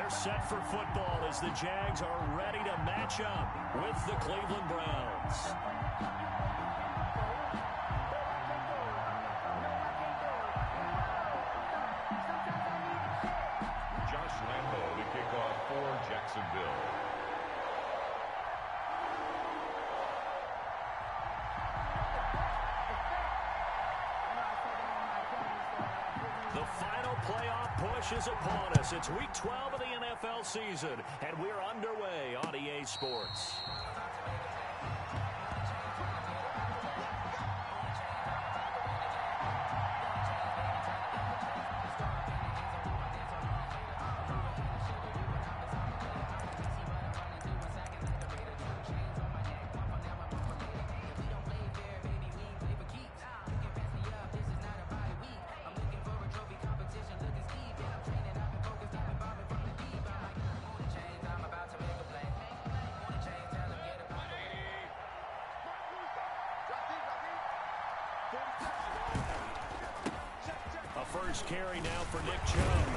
They're set for football as the Jags are ready to match up with the Cleveland Browns. Josh Lambo to kick off for Jacksonville. The final playoff push is upon us. It's week 12 of the NFL season, and we're underway on EA Sports. First carry now for Nick Chubb.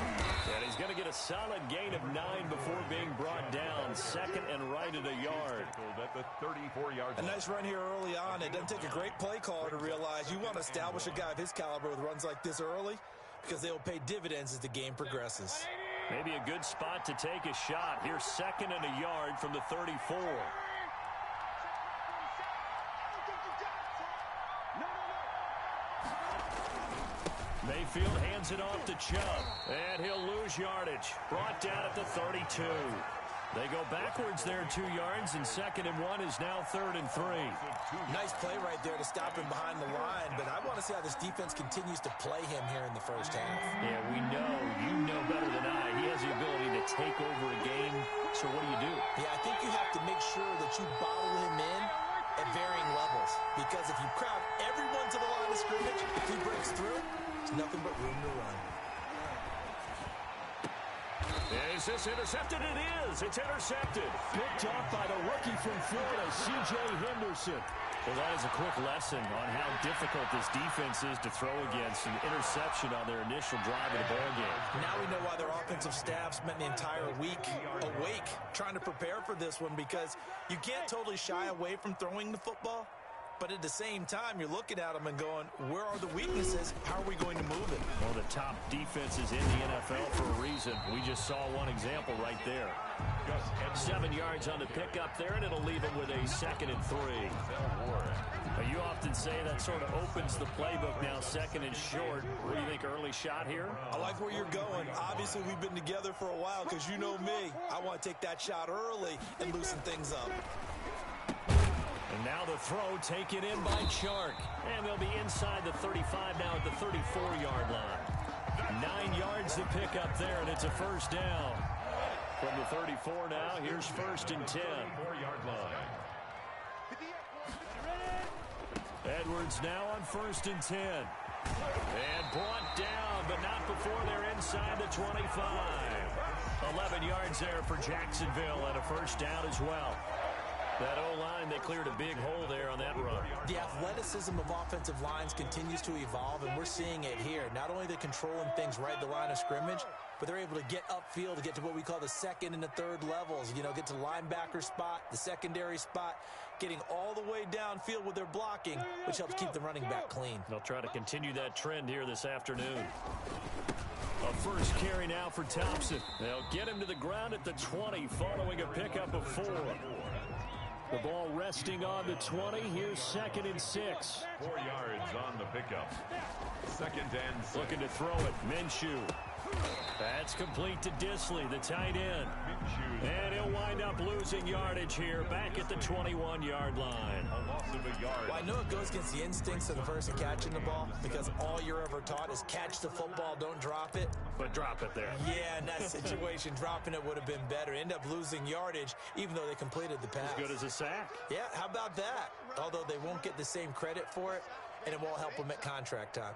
And he's going to get a solid gain of 9 before being brought down. Second and right at a yard. At the 34-yard line. A nice run here early on. It doesn't take a great play caller to realize you want to establish a guy of his caliber with runs like this early because they'll pay dividends as the game progresses. Maybe a good spot to take a shot. Here's second and a yard from the 34. Mayfield hands it off to Chubb, and he'll lose yardage. Brought down at the 32. They go backwards there 2 yards, and second and 1 is now 3rd and 3. Nice play right there to stop him behind the line, but I want to see how this defense continues to play him here in the first half. Yeah, we know. You know better than I. He has the ability to take over a game, so what do? Yeah, I think you have to make sure that you bottle him in at varying levels, because if you crowd everyone to the line of scrimmage, if he breaks through, there's nothing but room to run. Is this intercepted? It is. It's intercepted. Picked off by the rookie from Florida, C.J. Henderson. Well, that is a quick lesson on how difficult this defense is to throw against. An interception on their initial drive of the ballgame. Now we know why their offensive staff spent the entire week awake trying to prepare for this one, because you can't totally shy away from throwing the football. But at the same time, you're looking at them and going, where are the weaknesses? How are we going to move it? Well, the top defenses in the NFL for a reason. We just saw one example right there. 7 yards on the pickup there, and it'll leave them with a 2nd and 3. Now, you often say that sort of opens the playbook now, 2nd and short. What do you think, early shot here? I like where you're going. Obviously, we've been together for a while because you know me. I want to take that shot early and loosen things up. And now the throw taken in by Chark. And they'll be inside the 35 now at the 34-yard line. 9 yards to pick up there, and it's a first down. From the 34 now, here's 1st and 10. 4-yard line. Edwards now on 1st and 10. And brought down, but not before they're inside the 25. 11 yards there for Jacksonville, and a first down as well. That O-line, they cleared a big hole there on that run. The athleticism of offensive lines continues to evolve, and we're seeing it here. Not only are they controlling things right at the line of scrimmage, but they're able to get upfield to get to what we call the 2nd and the 3rd levels. You know, get to the linebacker spot, the secondary spot, getting all the way downfield with their blocking, which helps keep the running back clean. They'll try to continue that trend here this afternoon. A first carry now for Thompson. They'll get him to the ground at the 20 following a pickup of 4. The ball resting on the 20. Here's 2nd and 6. 4 yards on the pickup. 2nd and 6. Looking to throw it. Minshew. That's complete to Disley, the tight end. And he'll wind up losing yardage here back at the 21-yard line. A loss of a yard. Well, I know it goes against the instincts of the person catching the ball, because all you're ever taught is catch the football, don't drop it. But drop it there. Yeah, in that situation, dropping it would have been better. End up losing yardage, even though they completed the pass. As good as a sack. Yeah, how about that? Although they won't get the same credit for it, and it won't help them at contract time.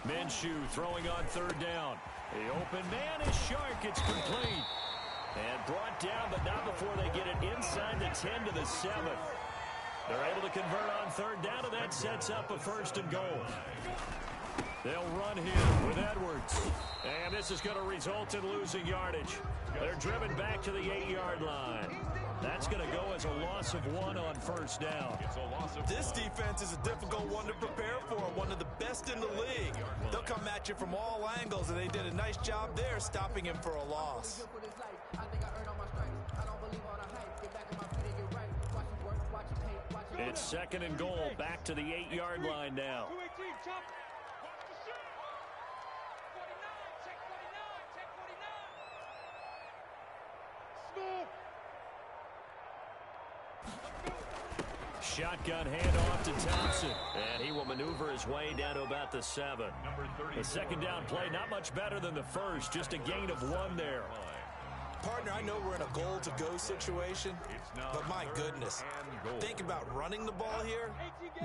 Minshew throwing on 3rd down. The open man is Chark. It's complete. And brought down, but not before they get it inside the 10 to the 7. They're able to convert on third down, and that sets up a 1st and goal. They'll run here with Edwards. And this is going to result in losing yardage. They're driven back to the 8-yard line. That's going to go as a loss of 1 on 1st down. This defense is a difficult one to prepare for, one of the best in the league. They'll come at you from all angles, and they did a nice job there stopping him for a loss. It's 2nd and goal, back to the 8-yard line now. Shotgun handoff to Thompson, and he will maneuver his way down to about the 7. The 2nd down play, not much better than the first, just a gain of 1 there. Partner, I know we're in a goal-to-go situation, but my goodness, think about running the ball here,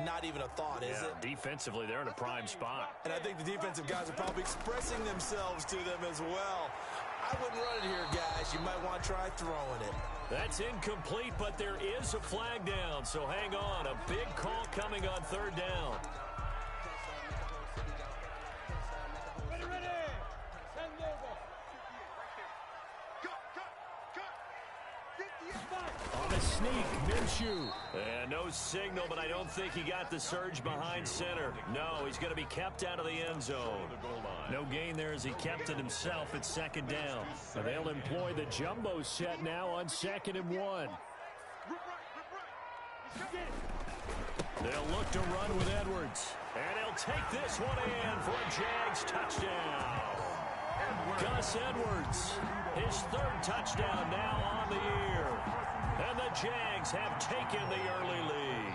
not even a thought, is it? Defensively, they're in a prime spot. And I think the defensive guys are probably expressing themselves to them as well. I wouldn't run it here, guys. You might want to try throwing it. That's incomplete, but there is a flag down, so hang on. A big call coming on 3rd down. On a sneak, Minshew. And no signal, but I don't think he got the surge behind center. No, he's going to be kept out of the end zone. No gain there as he kept it himself at 2nd down. So they'll employ the jumbo set now on 2nd and 1. They'll look to run with Edwards. And he'll take this one in for a Jags touchdown. Gus Edwards, his 3rd touchdown now on the year. And the Jags have taken the early lead.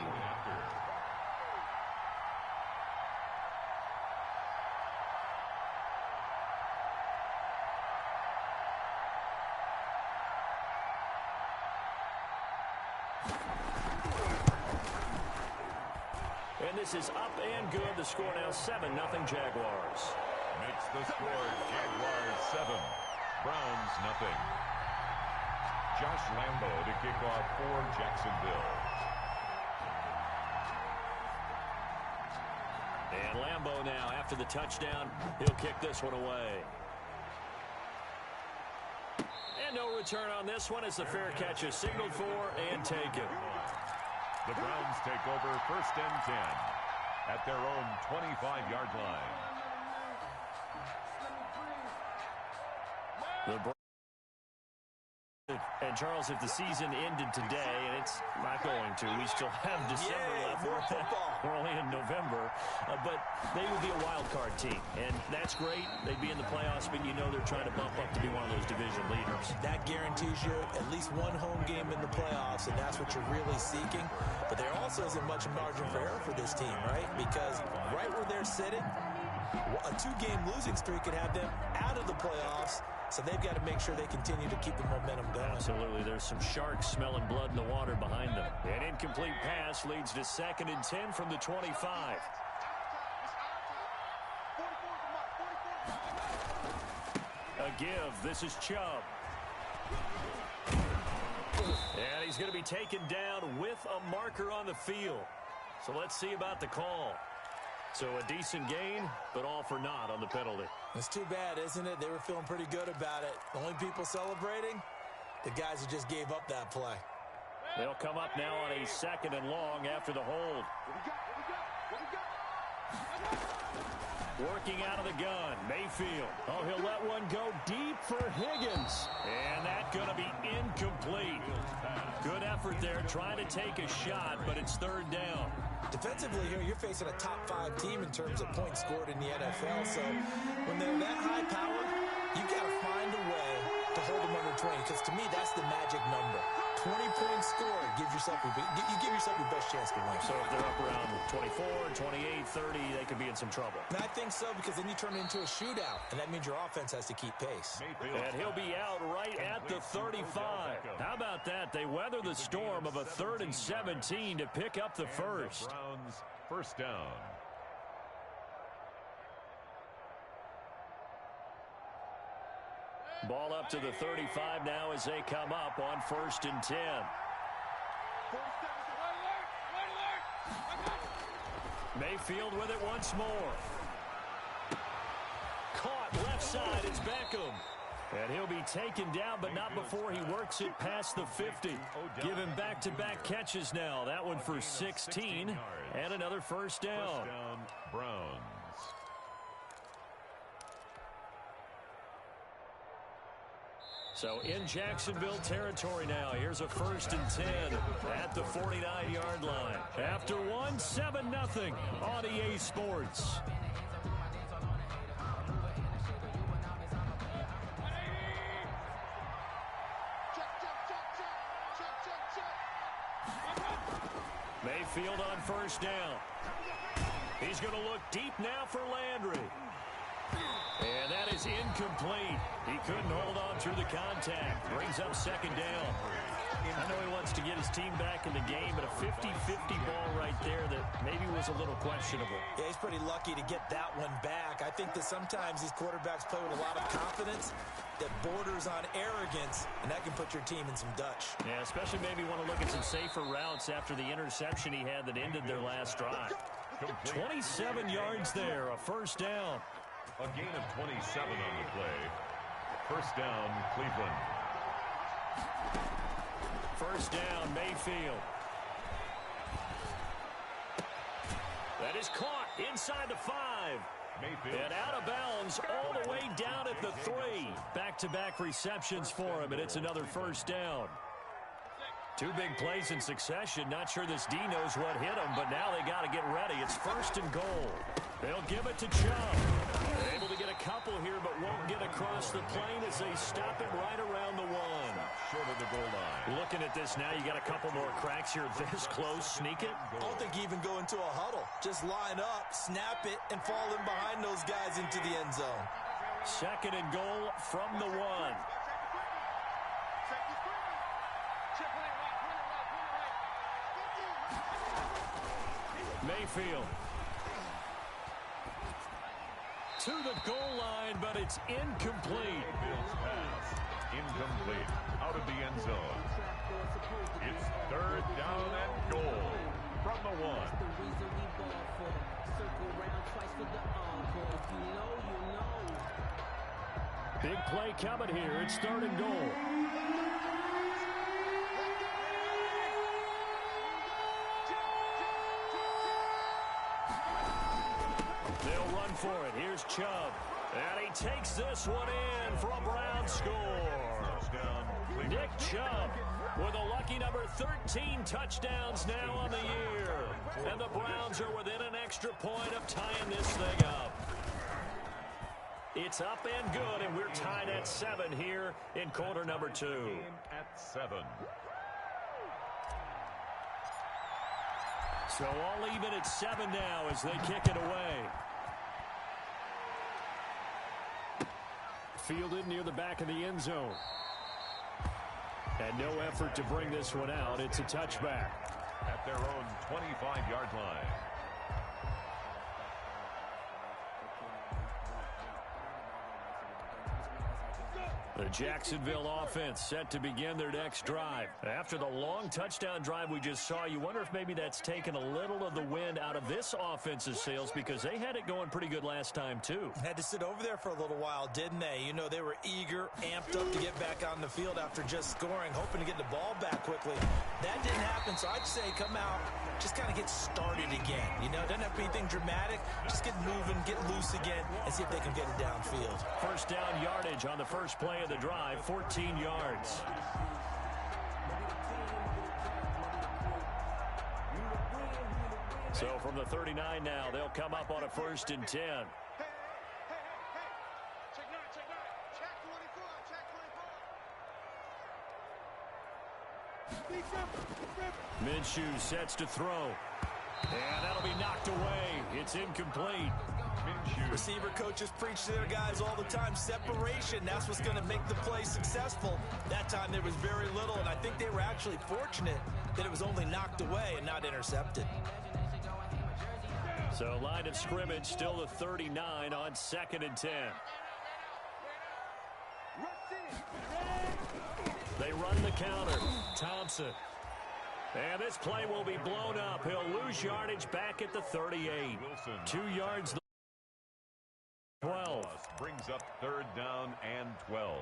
And this is up and good. The score now 7-0 Jaguars. Makes the score Jaguars 7, Browns nothing. Josh Lambo to kick off for Jacksonville. And Lambo now, after the touchdown, he'll kick this one away. And no return on this one as the fair catch is signaled for and taken. The Browns take over 1st and 10 at their own 25-yard line. And Charles, if the season ended today, and it's not going to, we still have December left. We're only in November, but they would be a wild card team, and that's great. They'd be in the playoffs, but you know they're trying to bump up to be one of those division leaders. That guarantees you at least one home game in the playoffs, and that's what you're really seeking. But there also isn't much margin for error for this team, right? Because right where they're sitting, a 2-game losing streak could have them out of the playoffs. So they've got to make sure they continue to keep the momentum going. Absolutely. There's some sharks smelling blood in the water behind them. An incomplete pass leads to 2nd and 10 from the 25. A give. This is Chubb. And he's going to be taken down with a marker on the field. So let's see about the call. So a decent gain, but all for naught on the penalty. It's too bad, isn't it? They were feeling pretty good about it. The only people celebrating, the guys who just gave up that play. They'll come up now on a 2nd and long after the hold. Working out of the gun, Mayfield. Oh, he'll let one go deep for Higgins. And that's going to be incomplete. Good effort there, trying to take a shot, but it's 3rd down. Defensively here, you're facing a top-5 team in terms of points scored in the NFL. So when they're that high-powered, you got to find a way to hold them under 20. Because to me, that's the magic number. 20 points scored gives yourself you give yourself your best chance to win. So if they're up around 24, 28, 30, they could be in some trouble. And I think so, because then you turn it into a shootout, and that means your offense has to keep pace. And he'll be out right at the 35. How about that? They weather the storm of a 3rd and 17 to pick up the first. Browns 1st down. Ball up to the 35 now as they come up on 1st and 10. Mayfield with it once more. Caught left side. It's Beckham. And he'll be taken down, but not before he works it past the 50. Give him back-to-back catches now. That one for 16 and another first down. First down, Browns. So in Jacksonville territory now. Here's a 1st and 10 at the 49-yard line. After one, 7-0 on EA Sports. Mayfield on first down. He's going to look deep now for Landry. And that is incomplete. He couldn't hold on through the contact. Brings up 2nd down. I know he wants to get his team back in the game, but a 50-50 ball right there that maybe was a little questionable. Yeah, he's pretty lucky to get that one back. I think that sometimes these quarterbacks play with a lot of confidence that borders on arrogance, and that can put your team in some Dutch. Yeah, especially maybe want to look at some safer routes after the interception he had that ended their last drive. 27 yards there, a first down. A gain of 27 on the play. First down, Cleveland. First down, Mayfield. That is caught inside the 5. Mayfield. And out of bounds all the way down at the 3. Back-to-back receptions for him, and it's another first down. 2 big plays in succession. Not sure this D knows what hit him, but now they got to get ready. It's 1st and goal. They'll give it to Chubb. They're able to get a couple here, but won't get across the plane as they stop it right around the 1. Short of the goal line. Looking at this now, you got a couple more cracks here this close. Sneak it. I don't think you even go into a huddle. Just line up, snap it, and fall in behind those guys into the end zone. 2nd and goal from the 1. Mayfield. To the goal line, but it's incomplete. Mayfield's pass. Incomplete. Out of the end zone. It's 3rd down and goal from the 1. Big play coming here. It's 3rd and goal. They'll run for it. Here's Chubb. And he takes this one in for a Brown score. Touchdown, Cleveland. Nick Chubb with a lucky number 13 touchdowns now on the year. And the Browns are within an extra point of tying this thing up. It's up and good, and we're tied at 7 here in quarter number 2. At 7. So all even at 7 now as they kick it away. Fielded near the back of the end zone. And no effort to bring this one out. It's a touchback. At their own 25-yard line. The Jacksonville offense set to begin their next drive. After the long touchdown drive we just saw, you wonder if maybe that's taken a little of the wind out of this offense's sails because they had it going pretty good last time too. Had to sit over there for a little while, didn't they? You know, they were eager, amped up to get back on the field after just scoring, hoping to get the ball back quickly. That didn't happen, so I'd say come out, just kind of get started again. You know, doesn't have to be anything dramatic. Just get moving, get loose again, and see if they can get it downfield. First down yardage on the first play of the drive, 14 yards. So from the 39 now, they'll come up on a 1st and 10. Minshew sets to throw. And that'll be knocked away. It's incomplete. Receiver coaches preach to their guys all the time. Separation, that's what's going to make the play successful. That time there was very little, and I think they were actually fortunate that it was only knocked away and not intercepted. So line of scrimmage still the 39 on 2nd and 10. They run the counter. Thompson. And this play will be blown up. He'll lose yardage back at the 38. 2 yards. 12. Brings up 3rd down and 12.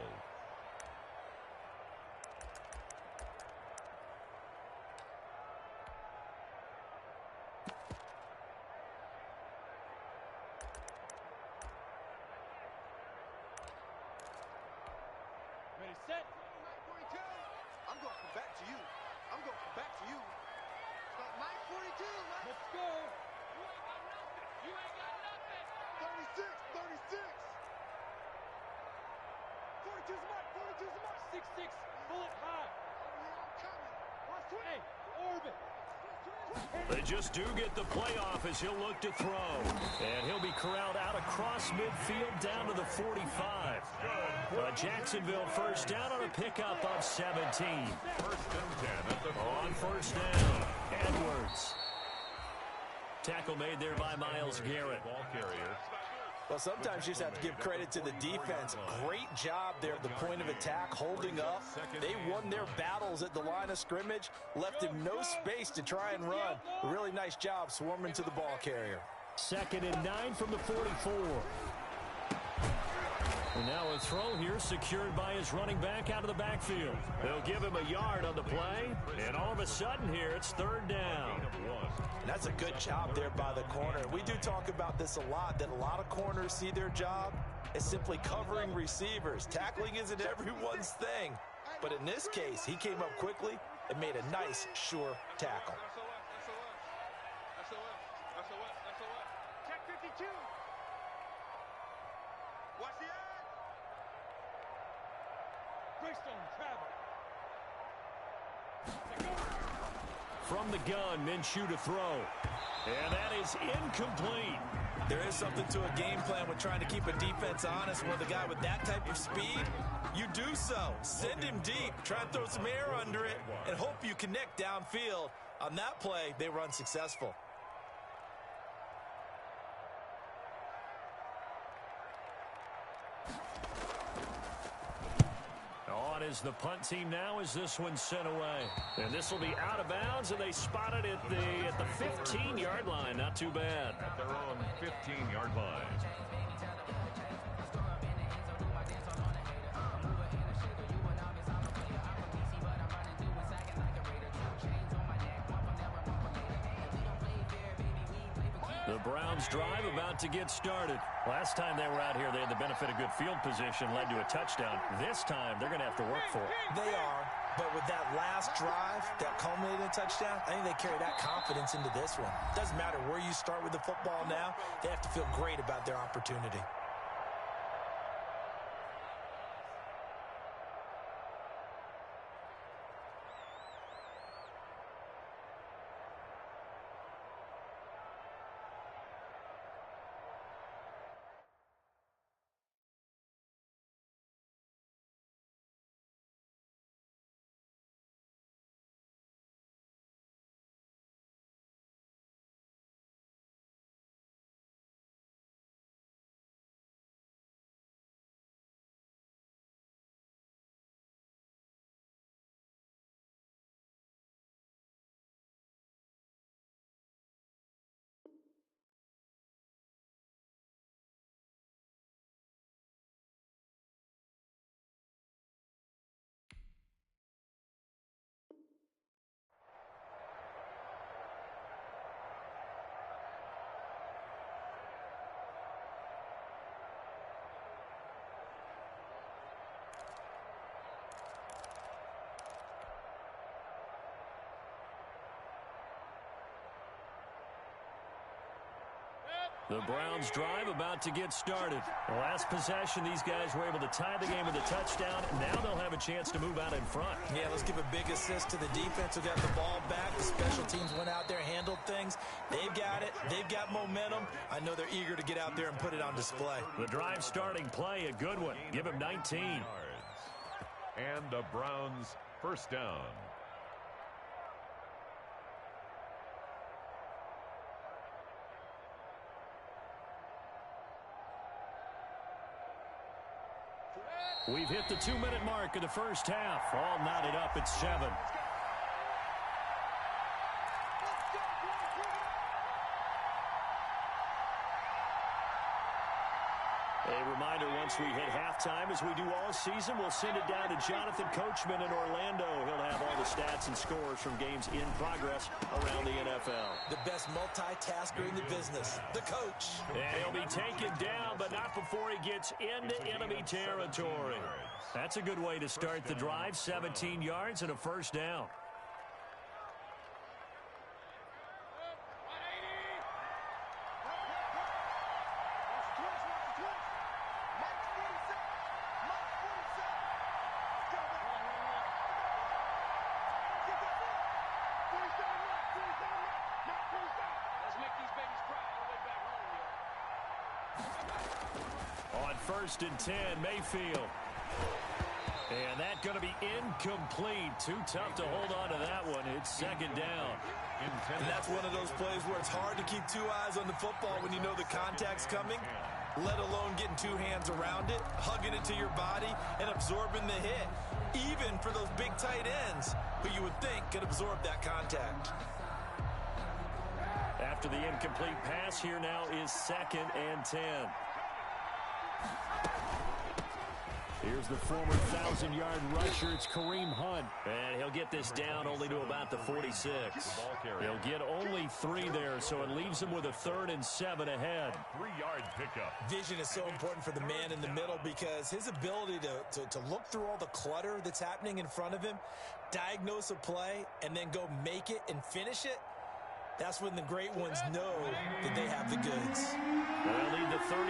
Ready, set. I'm going to come back to you. I'm going to come back to you. About 9:42, man. Let's go. You ain't got nothing. You ain't got nothing. 36. 42's a mark. 42's a mark. 6-6. Bullet high. I'm coming. Watch 20. Orbit. They just do get the playoff as he'll look to throw. And he'll be corralled out across midfield down to the 45. Jacksonville first down on a pickup of 17. 1st and 10 at the on 1st down. Edwards. Tackle made there by Myles Garrett. Ball carrier. Well, sometimes you just have to give credit to the defense. Great job there at the point of attack, holding up. They won their battles at the line of scrimmage, left him no space to try and run. A really nice job swarming to the ball carrier. 2nd and 9 from the 44. And now a throw here secured by his running back out of the backfield. They'll give him a yard on the play, and all of a sudden here it's 3rd down. And that's a good job there by the corner. We do talk about this a lot, that a lot of corners see their job as simply covering receivers. Tackling isn't everyone's thing. But in this case, he came up quickly and made a nice, sure tackle. Check 52. Watch the eye. Greystone travel. From the gun, Minshew to throw. And that is incomplete. There is something to a game plan with trying to keep a defense honest. With a guy with that type of speed, you do so. Send him deep. Try and throw some air under it and hope you connect downfield. On that play, they were unsuccessful. On is the punt team now as this one's sent away. And this will be out of bounds, and they spot it at the 15-yard line. Not too bad. At their own 15-yard line. The Browns drive about to get started. Last time they were out here, they had the benefit of good field position, led to a touchdown. This time, they're going to have to work for it. They are, but with that last drive that culminated in a touchdown, I think they carry that confidence into this one. Doesn't matter where you start with the football now, they have to feel great about their opportunity. The Browns drive about to get started. The last possession, these guys were able to tie the game with a touchdown. Now they'll have a chance to move out in front. Yeah, let's give a big assist to the defense who got the ball back. The special teams went out there, handled things. They've got it. They've got momentum. I know they're eager to get out there and put it on display. The drive starting play, a good one. Give him 19. And the Browns first down. We've hit the 2-minute mark of the first half. All knotted up at 7. A reminder, once we hit halftime, as we do all season, we'll send it down to Jonathan Coachman in Orlando. He'll have all the stats and scores from games in progress around the NFL. The best multitasker in the business, the coach. And he'll be taken down, but not before he gets into enemy territory. That's a good way to start the drive, 17 yards and a first down. On 1st and 10, Mayfield. And that's going to be incomplete. Too tough to hold on to that one. It's second down. And that's one of those plays where it's hard to keep two eyes on the football when you know the contact's coming, let alone getting two hands around it, hugging it to your body, and absorbing the hit, even for those big tight ends who you would think could absorb that contact. After the incomplete pass, here now is 2nd and 10. Here's the former 1,000-yard rusher. It's Kareem Hunt. And he'll get this down only to about the 46. He'll get only 3 there, so it leaves him with a 3rd and 7 ahead. 3-yard pickup. Vision is so important for the man in the middle because his ability to look through all the clutter that's happening in front of him, diagnose a play, and then go make it and finish it, that's when the great ones know that they have the goods. They'll need the 39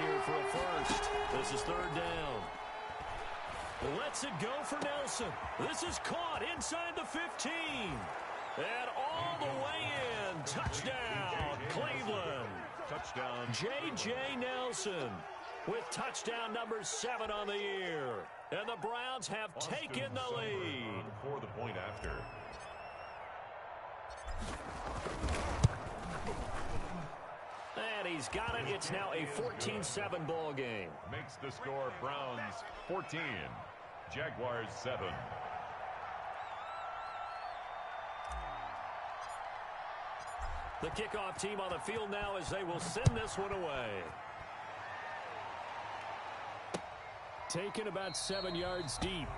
here for a first. This is 3rd down. Lets it go for Nelson. This is caught inside the 15. And all the way in. Touchdown, Cleveland. Touchdown. J.J. Nelson with touchdown number 7 on the year. And the Browns have taken the lead. For the point after. And he's got it. It's now a 14-7 ball game. Makes the score Browns 14, Jaguars 7. The kickoff team on the field now as they will send this one away. Taken about 7 yards deep.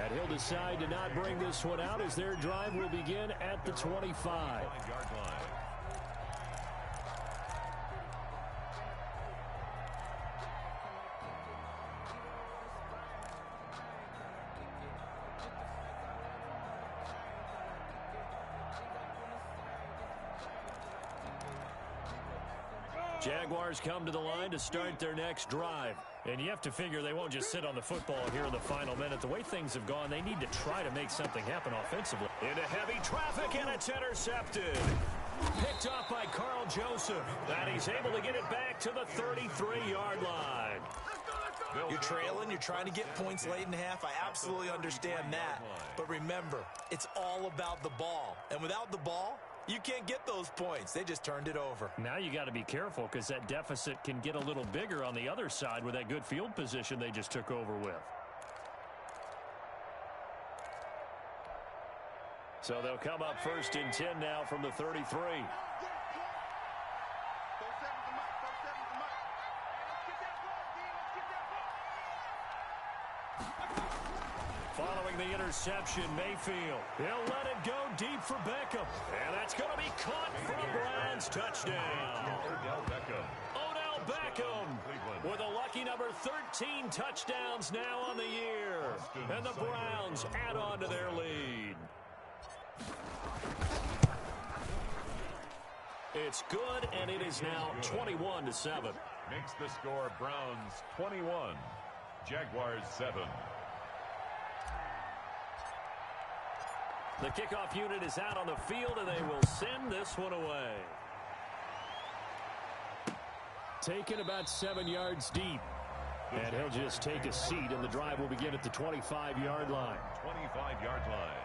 And he'll decide to not bring this one out as their drive will begin at the 25. 5-yard line. Jaguars come to the line to start their next drive. And you have to figure they won't just sit on the football here in the final minute. The way things have gone, they need to try to make something happen offensively. Into heavy traffic, and it's intercepted. Picked off by Carl Joseph. And he's able to get it back to the 33-yard line. You're trailing, you're trying to get points late in half. I absolutely understand that. But remember, it's all about the ball. And without the ball, you can't get those points. They just turned it over. Now you got to be careful because that deficit can get a little bigger on the other side with that good field position they just took over with. So they'll come up 1st and 10 now from the 33. Following the interception, Mayfield. He'll let it go deep for Beckham. And that's going to be caught for a Browns touchdown. Odell Beckham with a lucky number 13 touchdowns now on the year. And the Browns add on to their lead. It's good, and it is now 21-7. Makes the score Browns 21, Jaguars 7. The kickoff unit is out on the field, and they will send this one away. Taken about 7 yards deep. And he'll just take a seat, and the drive will begin at the 25-yard line. 25-yard line.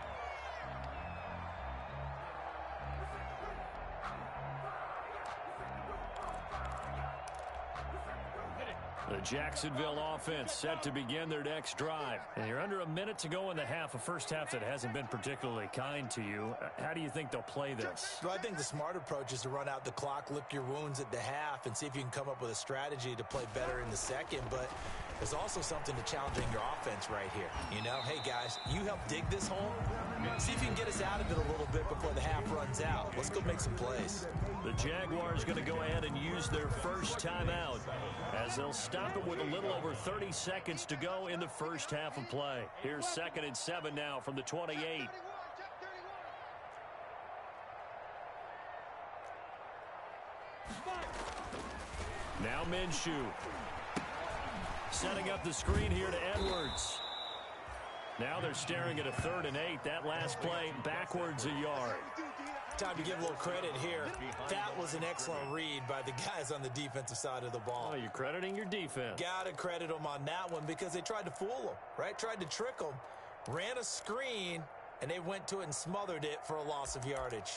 The Jacksonville offense set to begin their next drive. And you're under a minute to go in the half, a first half that hasn't been particularly kind to you. How do you think they'll play this? Well, I think the smart approach is to run out the clock, lick your wounds at the half, and see if you can come up with a strategy to play better in the second. But there's also something to challenging your offense right here. You know, hey, guys, you help dig this home. See if you can get us out of it a little bit before the half runs out. Let's go make some plays. The Jaguars going to go ahead and use their first timeout as they'll stop it with a little over 30 seconds to go in the first half of play. Here's 2nd and 7 now from the 28. Now Minshew. Setting up the screen here to Edwards. Now they're staring at a 3rd and 8. That last play backwards a yard. Time to give a little credit here. That was an excellent read by the guys on the defensive side of the ball. Oh, you're crediting your defense. Got to credit them on that one because they tried to fool them, right? Tried to trick them. Ran a screen, and they went to it and smothered it for a loss of yardage.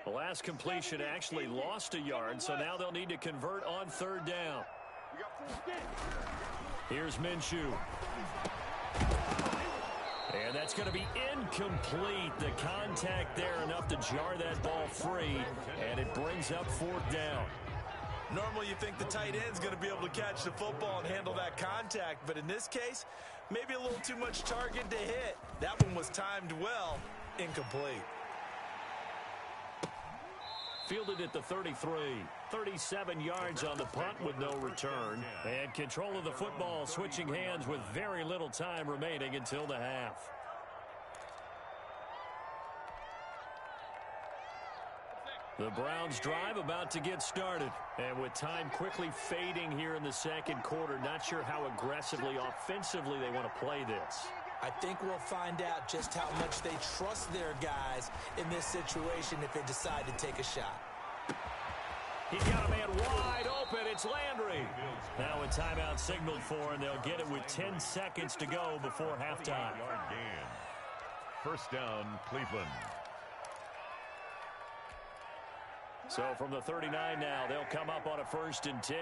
The last completion actually lost a yard, so now they'll need to convert on 3rd down. Here's Minshew. And that's going to be incomplete. The contact there enough to jar that ball free, and it brings up 4th down. Normally you think the tight end's going to be able to catch the football and handle that contact, but in this case, maybe a little too much target to hit. That one was timed well, incomplete. Fielded at the 33. 37 yards on the punt with no return. And control of the football switching hands with very little time remaining until the half. The Browns drive about to get started. And with time quickly fading here in the second quarter, not sure how aggressively, offensively they want to play this. I think we'll find out just how much they trust their guys in this situation if they decide to take a shot. He's got a man wide open. It's Landry. Now a timeout signaled for, and they'll get it with 10 seconds to go before halftime. Yard gain. First down, Cleveland. So from the 39 now, they'll come up on a 1st and 10.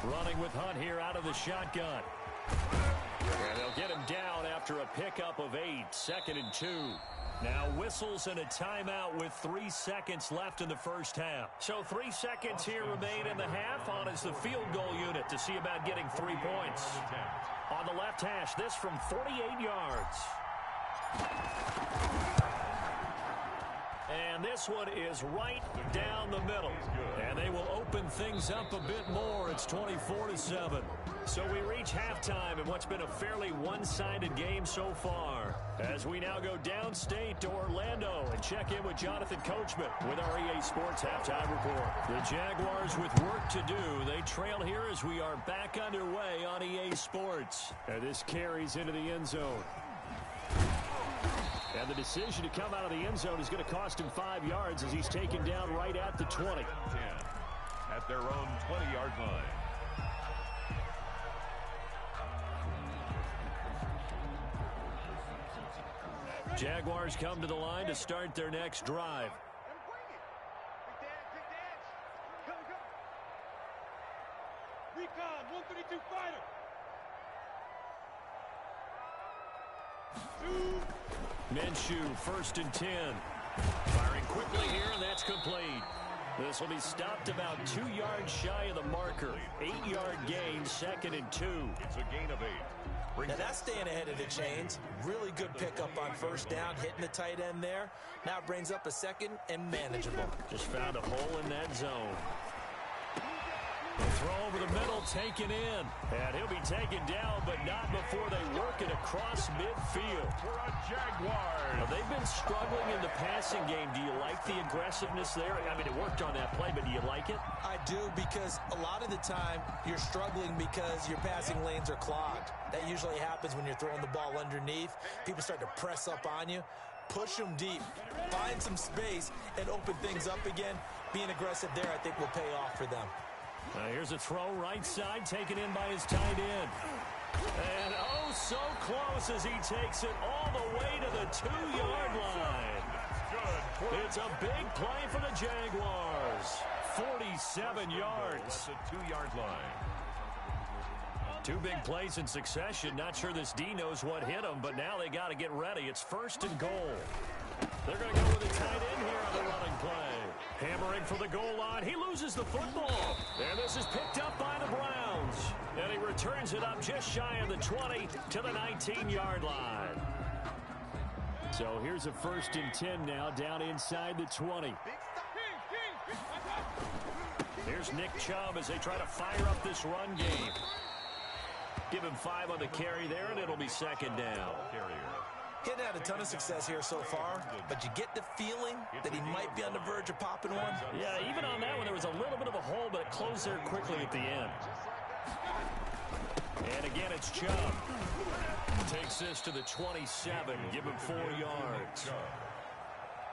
Running with Hunt here out of the shotgun. And they'll get him down after a pickup of 8. 2nd and 2. Now whistles and a timeout with 3 seconds left in the first half. So 3 seconds here remain in the half. On is the field goal unit to see about getting 3 points. On the left hash, this from 48 yards. And this one is right down the middle. And they will open things up a bit more. It's 24-7. So we reach halftime in what's been a fairly one-sided game so far. As we now go downstate to Orlando and check in with Jonathan Coachman with our EA Sports Halftime Report. The Jaguars with work to do. They trail here as we are back underway on EA Sports. And this carries into the end zone. And the decision to come out of the end zone is going to cost him 5 yards as he's taken down right at the 20. 10 at their own 20-yard line. Jaguars come to the line to start their next drive. Recon, 132 fighter. Minshew, 1st and 10. Firing quickly here, and that's complete. This will be stopped about 2 yards shy of the marker. 8-yard gain, 2nd and 2. It's a gain of 8. Now that's staying ahead of the chains. Really good pickup on 1st down, hitting the tight end there. Now it brings up a 2nd and manageable. Just found a hole in that zone. The throw over the middle, taken in. And he'll be taken down, but not before they work it across midfield. For a Jaguar. Now, they've been struggling in the passing game. Do you like the aggressiveness there? I mean, it worked on that play, but do you like it? I do, because a lot of the time you're struggling because your passing lanes are clogged. That usually happens when you're throwing the ball underneath. People start to press up on you. Push them deep. Find some space and open things up again. Being aggressive there, I think, will pay off for them. Here's a throw right side, taken in by his tight end. And oh, so close as he takes it all the way to the 2-yard line. It's a big play for the Jaguars. 47 yards. At the 2-yard line. Two big plays in succession. Not sure this D knows what hit him, but now they got to get ready. It's 1st and goal. They're going to go with a tight end here on the running play. Hammering for the goal line. He loses the football. And this is picked up by the Browns. And he returns it up just shy of the 20 to the 19-yard line. So here's a 1st and 10 now down inside the 20. Here's Nick Chubb as they try to fire up this run game. Give him 5 on the carry there, and it'll be 2nd down. He hadn't had a ton of success here so far, but you get the feeling that he might be on the verge of popping one. Yeah, even on that one, there was a little bit of a hole, but it closed there quickly at the end. And again, it's Chubb. Takes this to the 27. Give him 4 yards.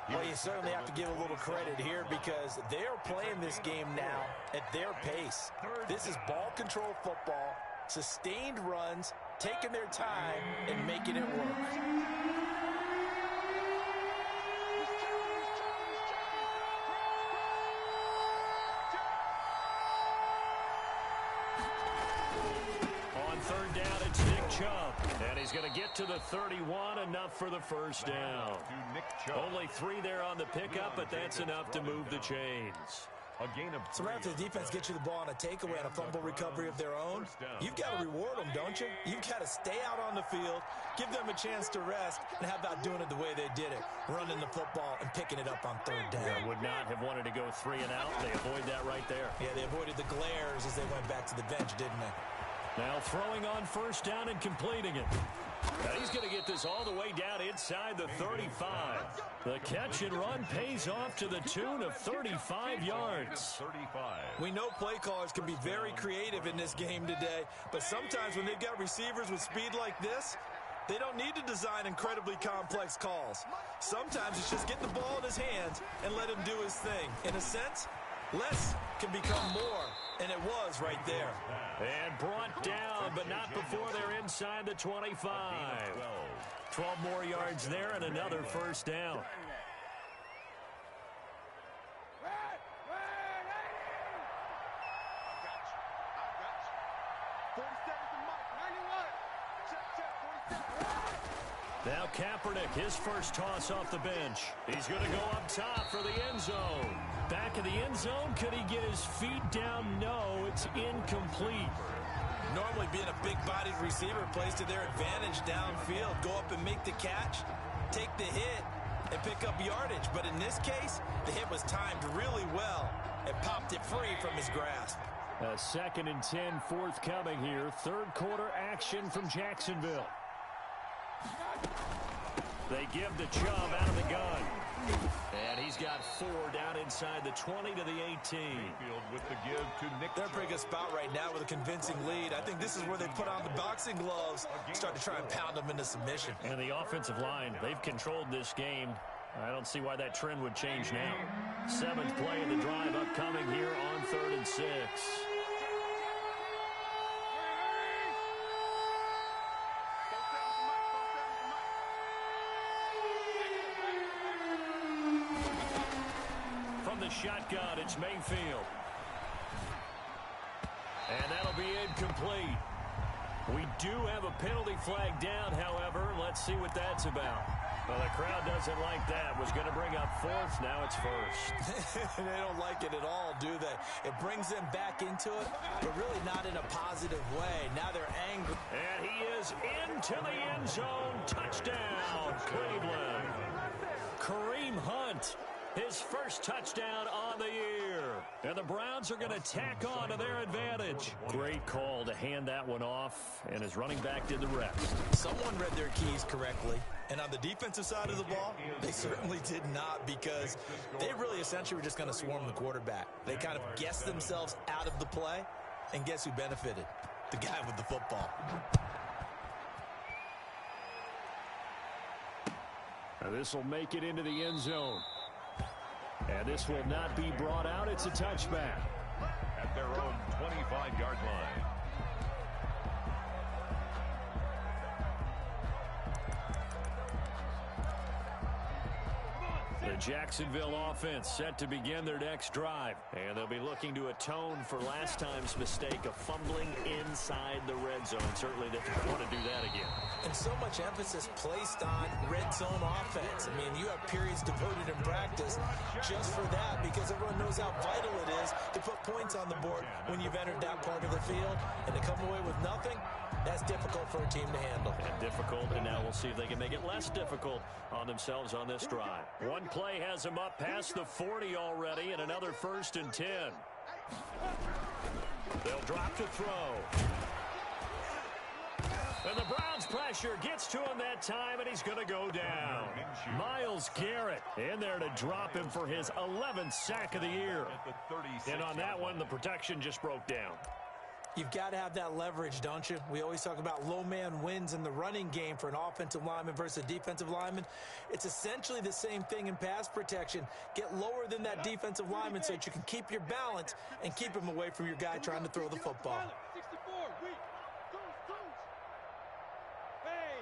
Well, you certainly have to give a little credit here because they're playing this game now at their pace. This is ball control football, sustained runs, taking their time, and making it work. On 3rd down, it's Nick Chubb. And he's going to get to the 31, enough for the 1st down. Only 3 there on the pickup, but that's enough to move the chains. A gain of 3. So right after the defense gets you the ball on a takeaway and a fumble recovery of their own, you've got to reward them, don't you? You've got to stay out on the field, give them a chance to rest, and how about doing it the way they did it, running the football and picking it up on 3rd down. They would not have wanted to go 3 and out. They avoid that right there. Yeah, they avoided the glares as they went back to the bench, didn't they? Now throwing on 1st down and completing it. Now he's going to get this all the way down inside the 35. The catch and run pays off to the tune of 35 yards. We know play callers can be very creative in this game today, but sometimes when they've got receivers with speed like this, they don't need to design incredibly complex calls. Sometimes it's just get the ball in his hands and let him do his thing. In a sense, less can become more, and it was right there. And brought down, but not before they're inside the 25. 12 more yards there and another 1st down. Now Kaepernick, his first toss off the bench. He's going to go up top for the end zone. Back of the end zone, could he get his feet down? No, it's incomplete. Normally being a big-bodied receiver plays to their advantage downfield. Go up and make the catch, take the hit, and pick up yardage. But in this case, the hit was timed really well and popped it free from his grasp. A 2nd and 10 forthcoming here. 3rd quarter action from Jacksonville. They give the Chubb out of the gun. And he's got 4 down inside the 20 to the 18. With the give to Nick. They're in a pretty good spot right now with a convincing lead. I think this is where they put on the boxing gloves, start to try and pound them into submission. And the offensive line, they've controlled this game. I don't see why that trend would change now. 7th play of the drive upcoming here on 3rd and 6. The shotgun, it's Mayfield. And that'll be incomplete. We do have a penalty flag down, however. Let's see what that's about. Well, the crowd doesn't like that. Was going to bring up 4th, now it's 1st. They don't like it at all, do they? It brings them back into it, but really not in a positive way. Now they're angry. And he is into the end zone. Touchdown, Cleveland. Kareem Hunt. His first touchdown on the year. And the Browns are going to tack on to their advantage. Great call to hand that one off, and his running back did the rest. Someone read their keys correctly, and on the defensive side of the ball, they certainly did not, because they really essentially were just going to swarm the quarterback. They kind of guessed themselves out of the play, and guess who benefited? The guy with the football. Now this will make it into the end zone. And this will not be brought out. It's a touchback. At their own 25-yard line. The Jacksonville offense set to begin their next drive. And they'll be looking to atone for last time's mistake of fumbling inside the red zone. Certainly they don't want to do that again. And so much emphasis placed on red zone offense. I mean, you have periods devoted in practice just for that because everyone knows how vital it is to put points on the board when you've entered that part of the field. And to come away with nothing, that's difficult for a team to handle. And difficult, and now we'll see if they can make it less difficult on themselves on this drive. One play has them up past the 40 already, and another 1st and 10. They'll drop to throw. And the Browns pressure gets to him that time, and he's going to go down. Myles Garrett in there to drop him for his 11th sack of the year. And on that one, the protection just broke down. You've got to have that leverage, don't you? We always talk about low man wins in the running game for an offensive lineman versus a defensive lineman. It's essentially the same thing in pass protection. Get lower than that defensive lineman so that you can keep your balance and keep him away from your guy trying to throw the football. 64, weak. Hey,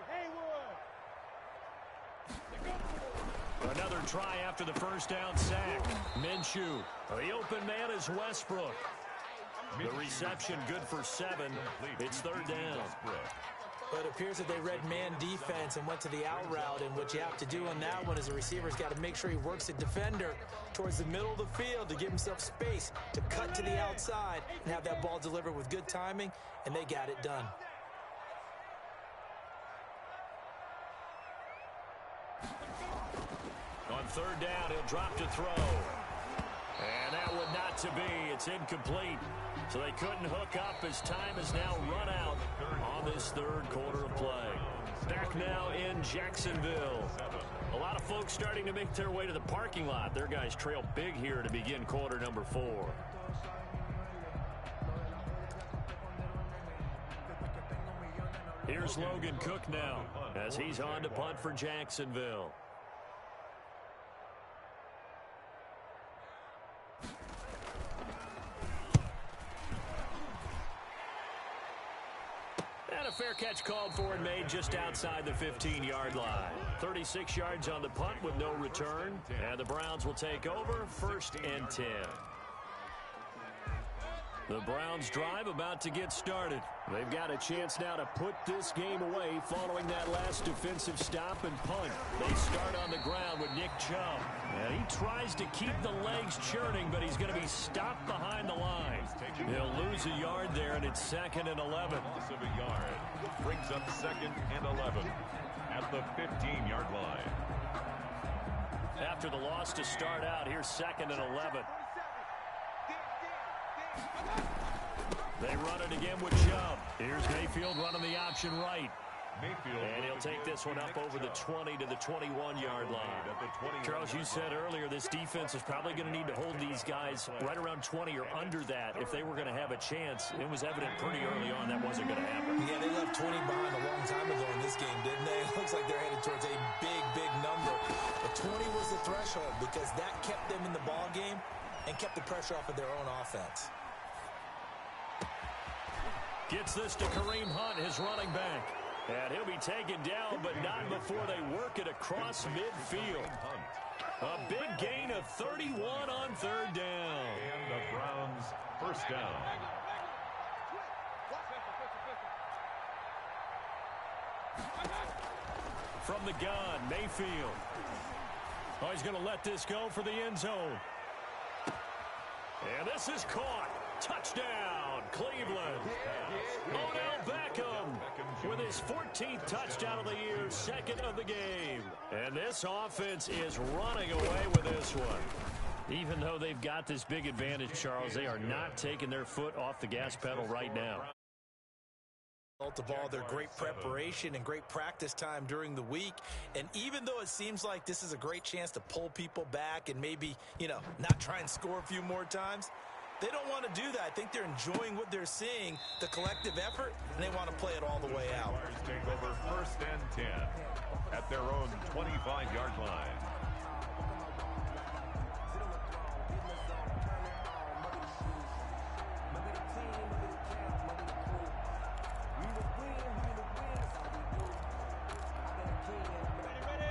Haywood. Another try after the first down sack. Minshew. The open man is Westbrook. The reception good for 7. It's 3rd down. But it appears that they read man defense and went to the out route, and what you have to do on that one is the receiver's got to make sure he works the defender towards the middle of the field to give himself space to cut to the outside and have that ball delivered with good timing, and they got it done. On 3rd down, he'll drop to throw. And that would not to be. It's incomplete. So they couldn't hook up as time is now run out on this 3rd quarter of play. Back now in Jacksonville. A lot of folks starting to make their way to the parking lot. Their guys trail big here to begin quarter number 4. Here's Logan Cook now as he's on to punt for Jacksonville. And a fair catch called for and made just outside the 15-yard line. 36 yards on the punt with no return. And the Browns will take over 1st and 10. The Browns drive about to get started. They've got a chance now to put this game away following that last defensive stop and punt. They start on the ground with Nick Chubb. And he tries to keep the legs churning, but he's going to be stopped behind the line. He'll lose a yard there, and it's 2nd and 11. Loss of a yard brings up 2nd and 11 at the 15-yard line. After the loss to start out, here's 2nd and 11. They run it again with Chubb. Here's Mayfield running the option right. And he'll take this one up over the 20 to the 21-yard line. Charles, you said earlier this defense is probably going to need to hold these guys right around 20 or under that if they were going to have a chance. It was evident pretty early on that wasn't going to happen. Yeah, they left 20 behind a long time ago in this game, didn't they? It looks like they're headed towards a big, big number. But 20 was the threshold because that kept them in the ball game and kept the pressure off of their own offense. Gets this to Kareem Hunt, his running back. And he'll be taken down, but not before they work it across midfield. A big gain of 31 on 3rd down. And the Browns' 1st down. From the gun, Mayfield. Oh, he's going to let this go for the end zone. And this is caught. Touchdown, Cleveland. Odell Beckham with his 14th touchdown of the year, 2nd of the game. And this offense is running away with this one. Even though they've got this big advantage, Charles, they are not taking their foot off the gas pedal right now. Of all their great preparation and great practice time during the week. And even though it seems like this is a great chance to pull people back and maybe, not try and score a few more times, they don't want to do that. I think they're enjoying what they're seeing, the collective effort, and they want to play it all the way out. Take over 1st and 10 at their own 25-yard line.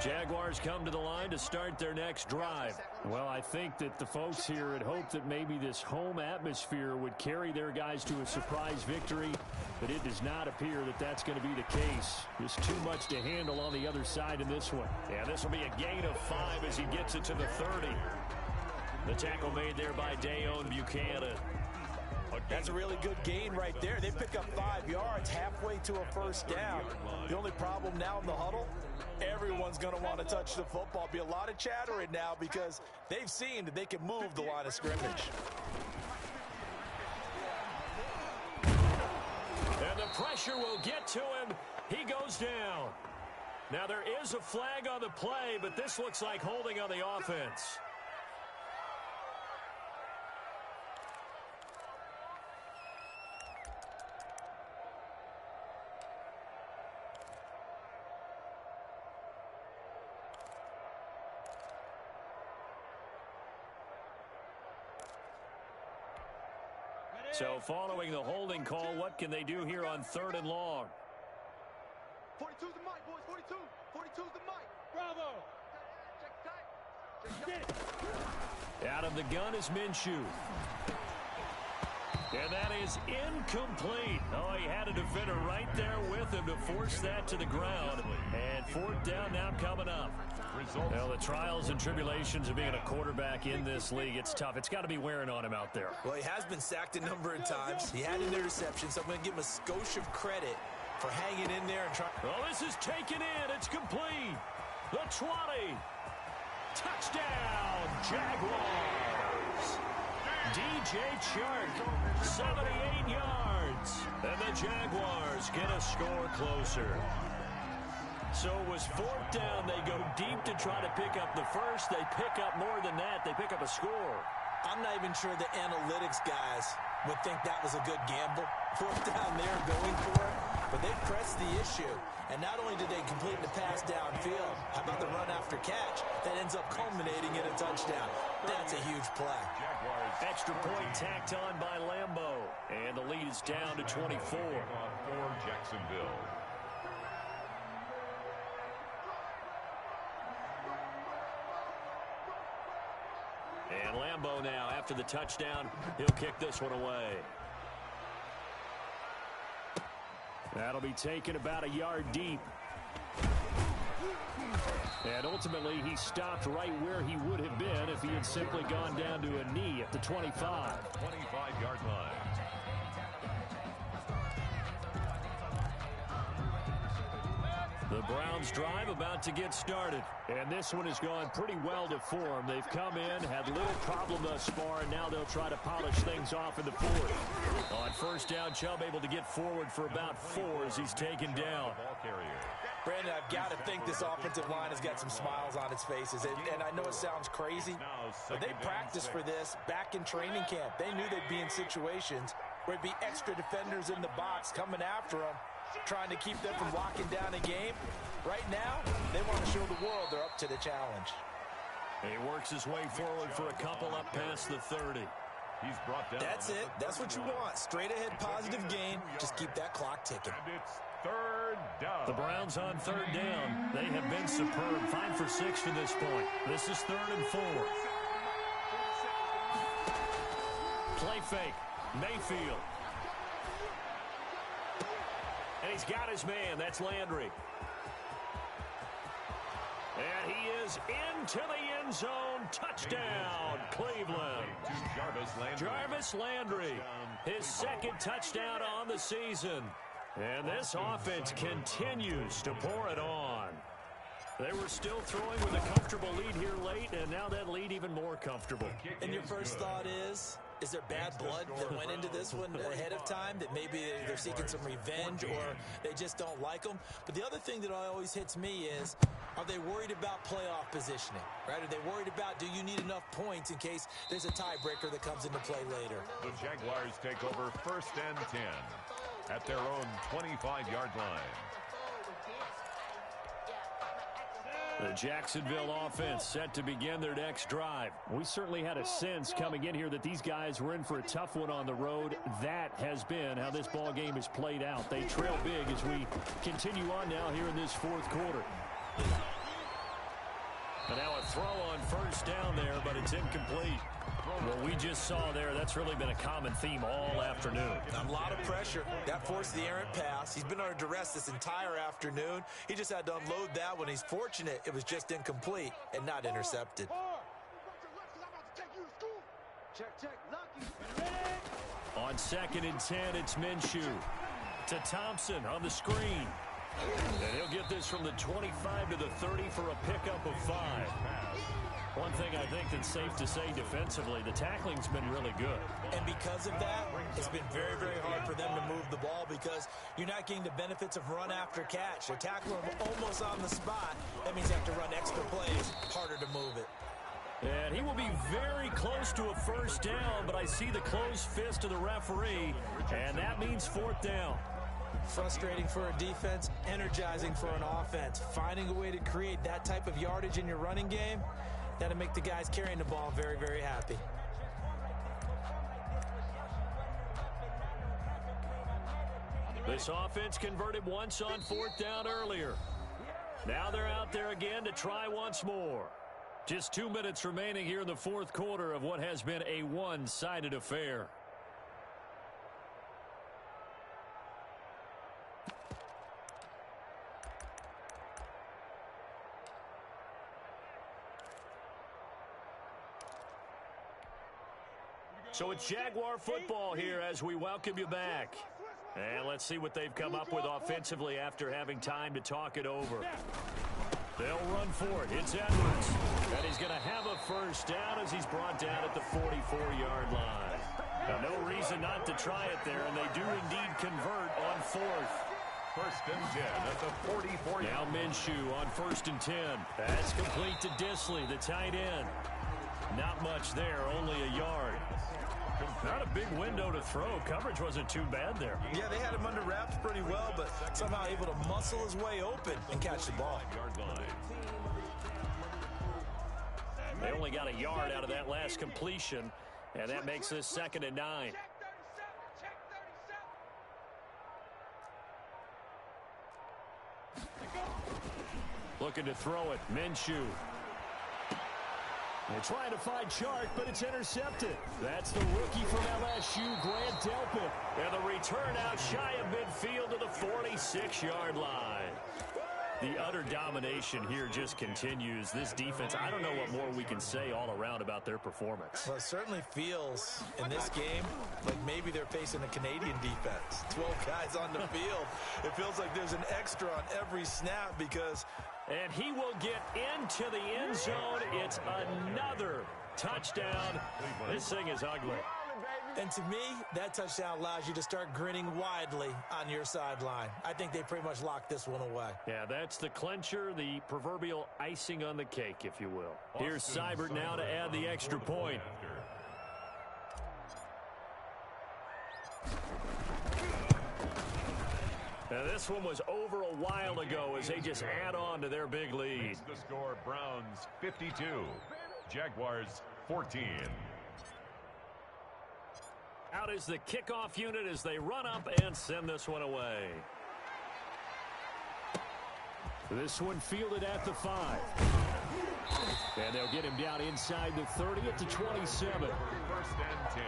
Jaguars come to the line to start their next drive. Well, I think that the folks here had hoped that maybe this home atmosphere would carry their guys to a surprise victory, but it does not appear that that's going to be the case. There's too much to handle on the other side in this one. Yeah, this will be a gain of 5 as he gets it to the 30. The tackle made there by Dayon Buchanan. That's a really good gain right there. They pick up 5 yards halfway to a first down. The only problem now in the huddle, everyone's going to want to touch the football. Be a lot of chattering now because they've seen that they can move the line of scrimmage. And the pressure will get to him. He goes down. Now there is a flag on the play, but this looks like holding on the offense. So following the holding call, what can they do here on 3rd and long? 42's the mic, boys. 42. 42's the mic. Bravo. Check tight. Out of the gun is Minshew. And that is incomplete. Oh, he had a defender right there with him to force that to the ground. And 4th down now coming up. Well, the trials and tribulations of being a quarterback in this league, it's tough. It's got to be wearing on him out there. Well, he has been sacked a number of times. He had an interception, so I'm going to give him a skosh of credit for hanging in there and trying. Oh, this is taken in. It's complete. The 20. Touchdown, Jaguars. DJ Chark, 78 yards. And the Jaguars get a score closer. So it was 4th down. They go deep to try to pick up the first. They pick up more than that. They pick up a score. I'm not even sure the analytics guys would think that was a good gamble. 4th down there going for it. But they pressed the issue. And not only did they complete the pass downfield, how about the run after catch? That ends up culminating in a touchdown. That's a huge play. Extra point tacked on by Lambeau. And the lead is down to 24. For Jacksonville. And Lambeau now, after the touchdown, he'll kick this one away. That'll be taken about a yard deep. And ultimately, he stopped right where he would have been if he had simply gone down to a knee at the 25. 25-yard line. The Browns drive about to get started. And this one has gone pretty well to form. They've come in, had little problem thus far, and now they'll try to polish things off in the 4th. On 1st down, Chubb able to get forward for about 4 as he's taken down. Brandon, I've got to think this offensive line has got some smiles on its faces. And I know it sounds crazy, but they practiced for this back in training camp. They knew they'd be in situations where it'd be extra defenders in the box coming after them, trying to keep them from locking down a game. Right now, they want to show the world they're up to the challenge. He works his way forward for a couple up past the 30. He's brought down. That's it. That's what you want. Straight ahead positive gain. Just keep that clock ticking. And it's 3rd down. The Browns on 3rd down. They have been superb. 5 for 6 to this point. This is 3rd and 4. Play fake. Mayfield. And he's got his man. That's Landry. And he is into the end zone. Touchdown, Cleveland. Jarvis Landry, his 2nd touchdown on the season. And this offense continues to pour it on. They were still throwing with a comfortable lead here late, and now that lead even more comfortable. And your first thought is there bad blood that went into this one ahead of time, that maybe they're seeking some revenge or they just don't like them? But the other thing that always hits me is, are they worried about playoff positioning, right? Are they worried about, do you need enough points in case there's a tiebreaker that comes into play later? The Jaguars take over 1st and 10 at their own 25-yard line. The Jacksonville offense set to begin their next drive. We certainly had a sense coming in here that these guys were in for a tough one on the road. That has been how this ball game has played out. They trail big as we continue on now here in this 4th quarter. And now a throw on first down there, but it's incomplete. Well, we just saw there, that's really been a common theme all afternoon. A lot of pressure. That forced the errant pass. He's been under duress this entire afternoon. He just had to unload that one. He's fortunate it was just incomplete and not intercepted. Check, lucky. On 2nd and 10, it's Minshew to Thompson on the screen. And he'll get this from the 25 to the 30 for a pickup of 5. One thing I think that's safe to say defensively, the tackling's been really good. And because of that, it's been very, very hard for them to move the ball because you're not getting the benefits of run after catch. They're tackling them almost on the spot. That means you have to run extra plays, harder to move it. And he will be very close to a first down, but I see the closed fist of the referee, and that means 4th down. Frustrating for a defense, energizing for an offense. Finding a way to create that type of yardage in your running game, that'll make the guys carrying the ball very, very happy. This offense converted once on 4th down earlier. Now they're out there again to try once more. Just 2 minutes remaining here in the 4th quarter of what has been a one-sided affair. So it's Jaguar football here as we welcome you back. And let's see what they've come up with offensively after having time to talk it over. They'll run for it. It's Edwards. And he's going to have a first down as he's brought down at the 44-yard line. Now, no reason not to try it there, and they do indeed convert on 4th. 1st and 10 at the 44. Now Minshew on 1st and 10. That's complete to Disley, the tight end. Not much there, only a yard. Not a big window to throw. Coverage wasn't too bad there. Yeah, they had him under wraps pretty well, but somehow able to muscle his way open and catch the ball. They only got a yard out of that last completion, and that makes this 2nd and 9. Looking to throw it, Minshew. They're trying to find Chark, but it's intercepted. That's the rookie from LSU, Grant Delpit. And the return out shy of midfield to the 46-yard line. The utter domination here just continues. This defense, I don't know what more we can say all around about their performance. Well, it certainly feels in this game like maybe they're facing a Canadian defense. 12 guys on the field. It feels like there's an extra on every snap because... And he will get into the end zone. It's another touchdown. This thing is ugly. And to me, that touchdown allows you to start grinning widely on your sideline. I think they pretty much locked this one away. Yeah, that's the clincher, the proverbial icing on the cake, if you will. Here's Seibert now to add the extra point. Now, this one was over a while ago as they just add on to their big lead. The score, Browns 52, Jaguars 14. Out is the kickoff unit as they run up and send this one away. This one fielded at the 5. And they'll get him down inside the 30 at the 27. 1st and 10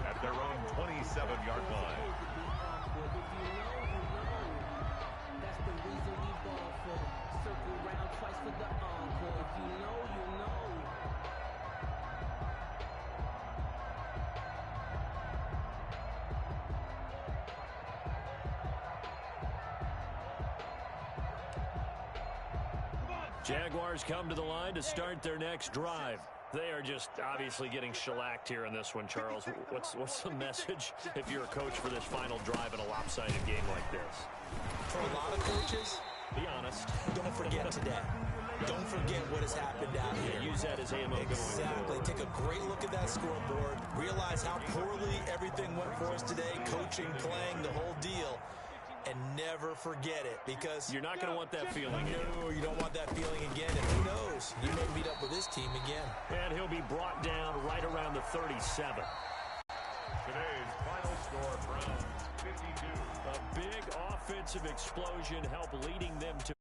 at their own 27-yard line. That's the reason we ball for. Circle round twice for the encore. If you know, you know. Jaguars come to the line to start their next drive. They are just obviously getting shellacked here in this one, Charles. What's the message if you're a coach for this final drive in a lopsided game like this? For a lot of coaches, be honest. Don't forget today. Don't forget what has happened out here. Use that as ammo. Exactly. Take a great look at that scoreboard. Realize how poorly everything went for us today. Coaching, playing, the whole deal. And never forget it, because you're not going to want that feeling again. No, you don't want that feeling again. And who knows? You may meet up with this team again. And he'll be brought down right around the 37. Today's final score, Browns 52. A big offensive explosion helped leading them to